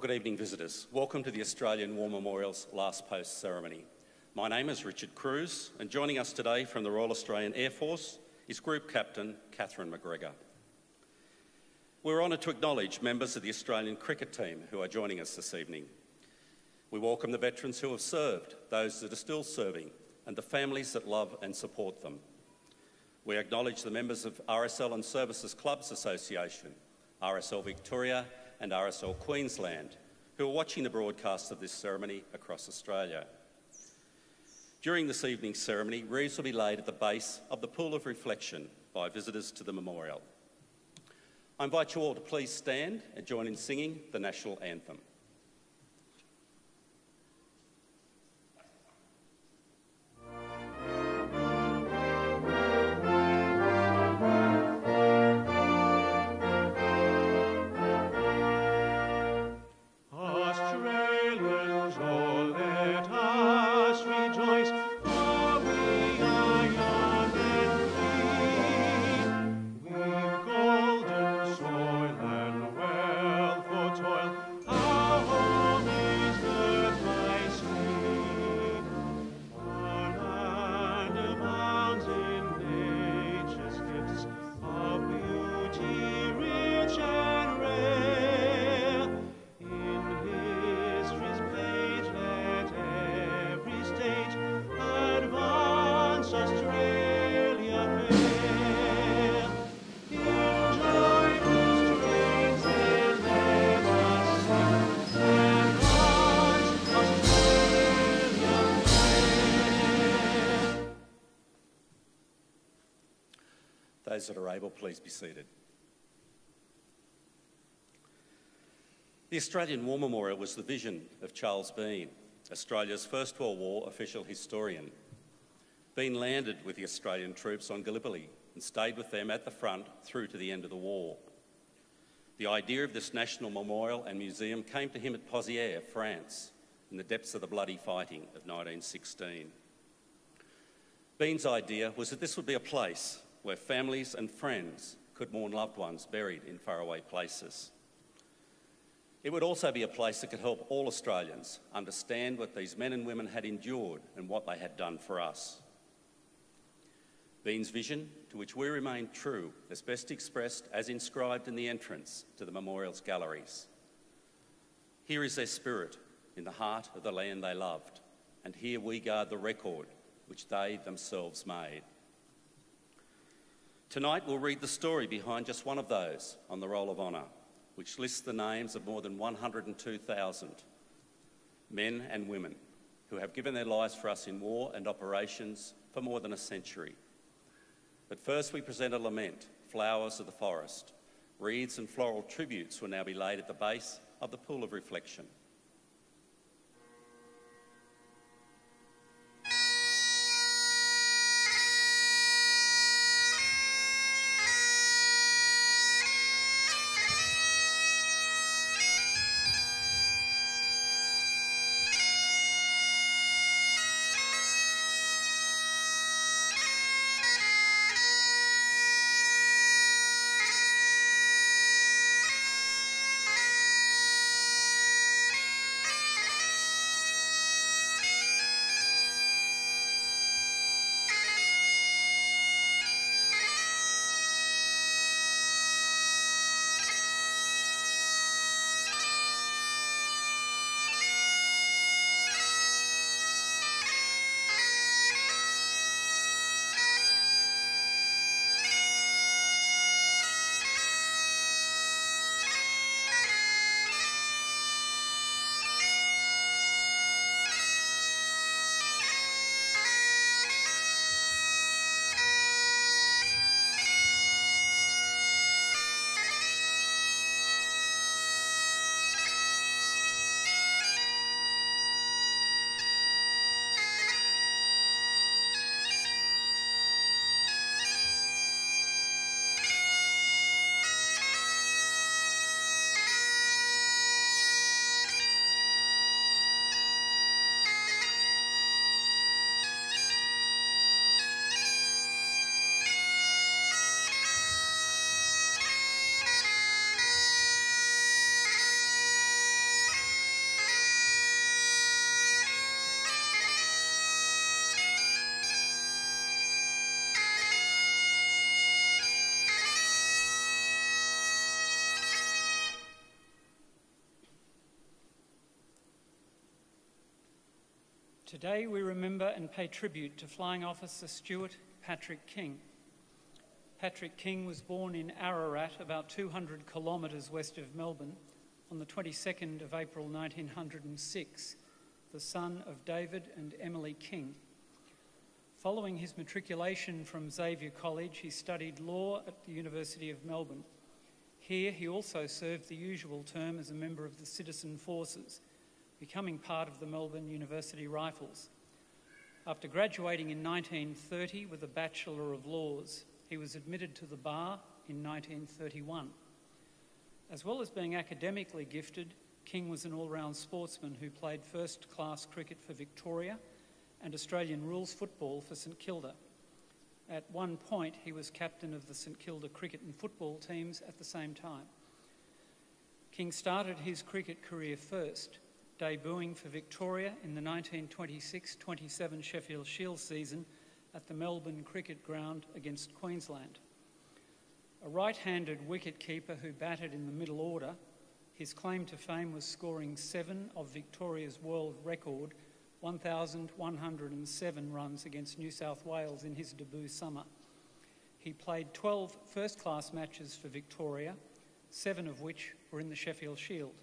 good evening, visitors. Welcome to the Australian War Memorial's Last Post ceremony. My name is Richard Cruz, and joining us today from the Royal Australian Air Force is Group Captain Catherine McGregor. We're honoured to acknowledge members of the Australian cricket team who are joining us this evening. We welcome the veterans who have served, those that are still serving, and the families that love and support them. We acknowledge the members of RSL Services Clubs Association, RSL Victoria and RSL Queensland, who are watching the broadcast of this ceremony across Australia. During this evening's ceremony, wreaths will be laid at the base of the Pool of Reflection by visitors to the memorial. I invite you all to please stand and join in singing the National Anthem. Those that are able, please be seated. The Australian War Memorial was the vision of Charles Bean, Australia's First World War official historian. Bean landed with the Australian troops on Gallipoli and stayed with them at the front through to the end of the war. The idea of this national memorial and museum came to him at Pozières, France, in the depths of the bloody fighting of 1916. Bean's idea was that this would be a place where families and friends could mourn loved ones buried in faraway places. It would also be a place that could help all Australians understand what these men and women had endured and what they had done for us. Bean's vision, to which we remain true, is best expressed as inscribed in the entrance to the memorial's galleries. Here is their spirit in the heart of the land they loved, and here we guard the record which they themselves made. Tonight we'll read the story behind just one of those on the Roll of Honour, which lists the names of more than 102,000 men and women who have given their lives for us in war and operations for more than a century. But first we present a lament, Flowers of the Forest. Wreaths and floral tributes will now be laid at the base of the Pool of Reflection. Today we remember and pay tribute to Flying Officer Stuart Patrick King. Patrick King was born in Ararat, about 200 kilometres west of Melbourne, on the 22nd of April 1906, the son of David and Emily King. Following his matriculation from Xavier College, he studied law at the University of Melbourne. Here he also served the usual term as a member of the Citizen Forces, becoming part of the Melbourne University Rifles. After graduating in 1930 with a Bachelor of Laws, he was admitted to the bar in 1931. As well as being academically gifted, King was an all-round sportsman who played first-class cricket for Victoria and Australian rules football for St Kilda. At one point, he was captain of the St Kilda cricket and football teams at the same time. King started his cricket career first, debuting for Victoria in the 1926-27 Sheffield Shield season at the Melbourne Cricket Ground against Queensland. A right-handed wicket-keeper who batted in the middle order, his claim to fame was scoring 7 of Victoria's world record 1,107 runs against New South Wales in his debut summer. He played 12 first-class matches for Victoria, 7 of which were in the Sheffield Shield.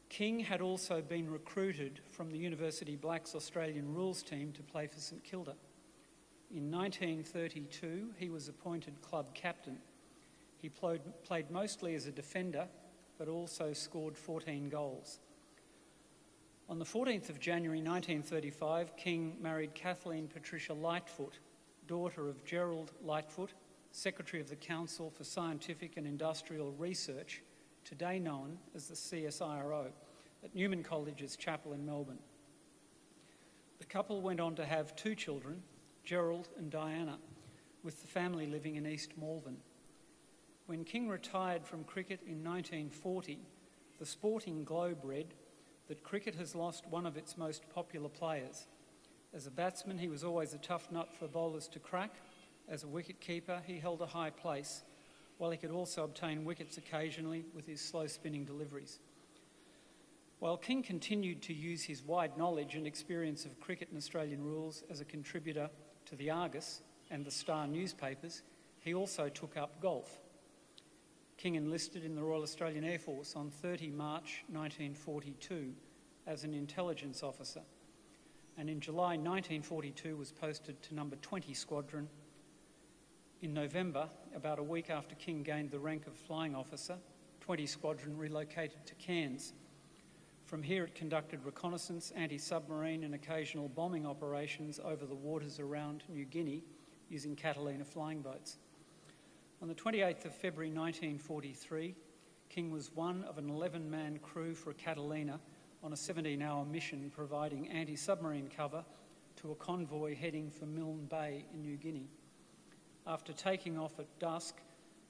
King had also been recruited from the University Blacks Australian rules team to play for St Kilda. In 1932, he was appointed club captain. He played mostly as a defender, but also scored 14 goals. On the 14th of January 1935, King married Kathleen Patricia Lightfoot, daughter of Gerald Lightfoot, Secretary of the Council for Scientific and Industrial Research, today known as the CSIRO, at Newman College's chapel in Melbourne. The couple went on to have 2 children, Gerald and Diana, with the family living in East Malvern. When King retired from cricket in 1940, the Sporting Globe read that cricket has lost one of its most popular players. As a batsman, he was always a tough nut for bowlers to crack. As a wicket-keeper, he held a high place, while he could also obtain wickets occasionally with his slow-spinning deliveries. While King continued to use his wide knowledge and experience of cricket and Australian rules as a contributor to the Argus and the Star newspapers, he also took up golf. King enlisted in the Royal Australian Air Force on 30 March 1942 as an intelligence officer, and in July 1942 was posted to number 20 Squadron. In November, about a week after King gained the rank of flying officer, 20 Squadron relocated to Cairns. From here it conducted reconnaissance, anti-submarine and occasional bombing operations over the waters around New Guinea using Catalina flying boats. On the 28th of February 1943, King was one of an 11-man crew for Catalina on a 17-hour mission providing anti-submarine cover to a convoy heading for Milne Bay in New Guinea. After taking off at dusk,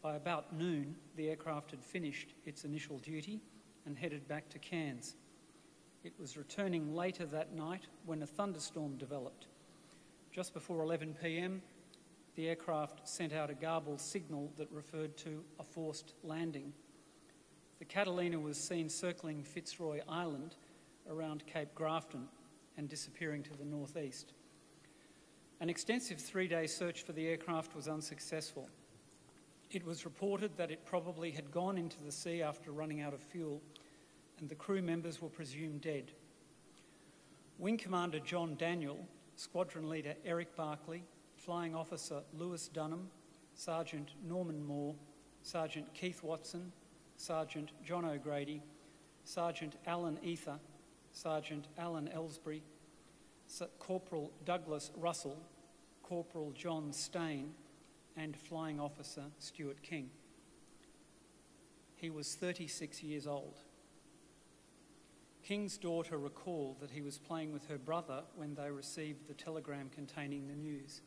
by about noon, the aircraft had finished its initial duty and headed back to Cairns. It was returning later that night when a thunderstorm developed. Just before 11 p.m, the aircraft sent out a garbled signal that referred to a forced landing. The Catalina was seen circling Fitzroy Island around Cape Grafton and disappearing to the northeast. An extensive 3-day search for the aircraft was unsuccessful. It was reported that it probably had gone into the sea after running out of fuel, and the crew members were presumed dead. Wing Commander John Daniel, Squadron Leader Eric Barclay, Flying Officer Lewis Dunham, Sergeant Norman Moore, Sergeant Keith Watson, Sergeant John O'Grady, Sergeant Alan Ether, Sergeant Alan Ellsbury, Corporal Douglas Russell, Corporal John Stain, and Flying Officer Stuart King. He was 36 years old. King's daughter recalled that he was playing with her brother when they received the telegram containing the news.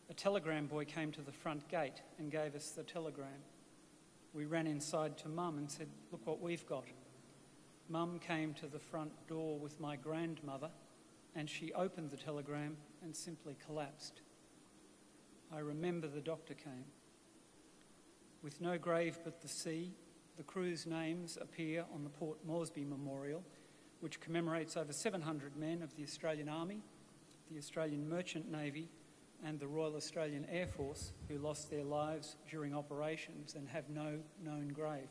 A telegram boy came to the front gate and gave us the telegram. We ran inside to Mum and said, "Look what we've got." Mum came to the front door with my grandmother and she opened the telegram and simply collapsed. I remember the doctor came. With no grave but the sea, the crew's names appear on the Port Moresby Memorial, which commemorates over 700 men of the Australian Army, the Australian Merchant Navy and the Royal Australian Air Force who lost their lives during operations and have no known grave.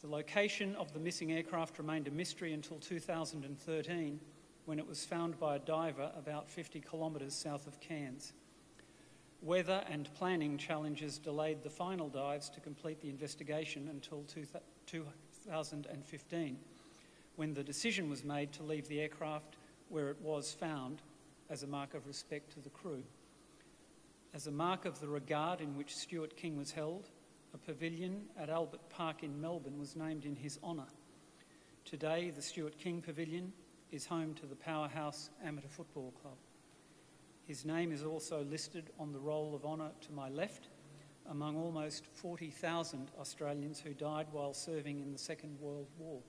The location of the missing aircraft remained a mystery until 2013, when it was found by a diver about 50 kilometres south of Cairns. Weather and planning challenges delayed the final dives to complete the investigation until 2015, when the decision was made to leave the aircraft where it was found as a mark of respect to the crew. As a mark of the regard in which Stuart King was held, a pavilion at Albert Park in Melbourne was named in his honour. Today, the Stuart King Pavilion is home to the Powerhouse Amateur Football Club. His name is also listed on the Roll of Honour to my left, among almost 40,000 Australians who died while serving in the Second World War.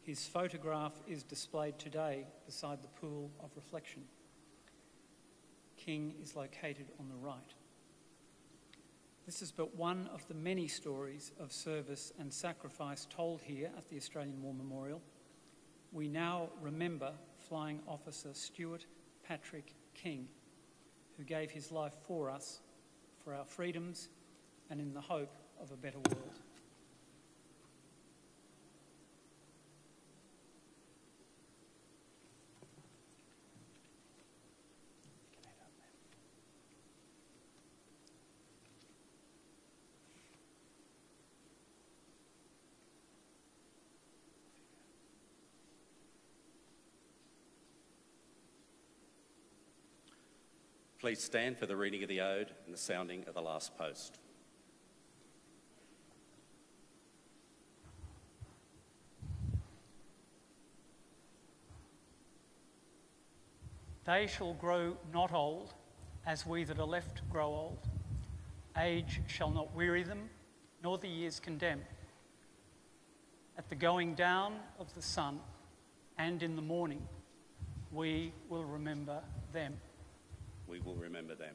His photograph is displayed today beside the pool of reflection. King is located on the right. This is but one of the many stories of service and sacrifice told here at the Australian War Memorial. We now remember Flying Officer Stuart Patrick King, who gave his life for us, for our freedoms, and in the hope of a better world. Please stand for the reading of the ode and the sounding of the last post. They shall grow not old, as we that are left grow old. Age shall not weary them, nor the years condemn. At the going down of the sun and in the morning, we will remember them. We will remember them.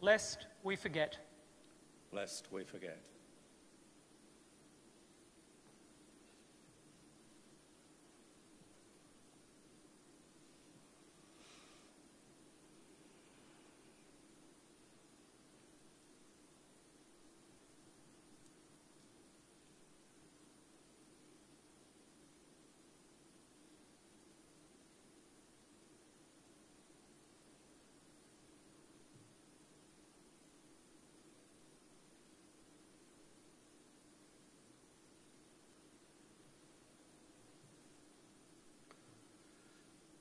Lest we forget. Lest we forget.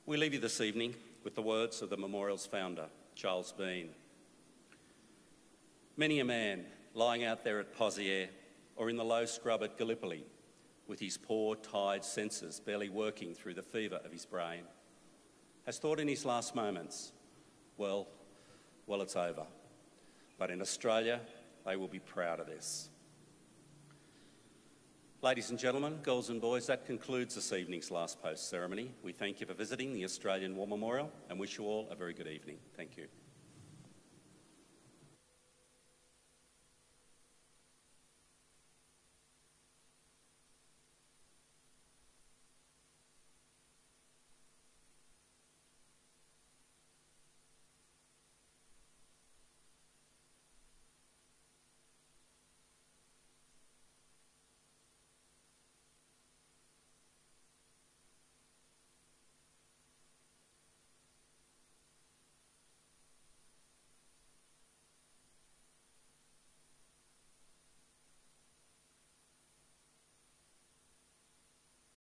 We leave you this evening with the words of the memorial's founder, Charles Bean. Many a man lying out there at Pozières or in the low scrub at Gallipoli, with his poor, tired senses barely working through the fever of his brain, has thought in his last moments, well, it's over. But in Australia, they will be proud of this. Ladies and gentlemen, girls and boys, that concludes this evening's last post ceremony. We thank you for visiting the Australian War Memorial and wish you all a very good evening. Thank you.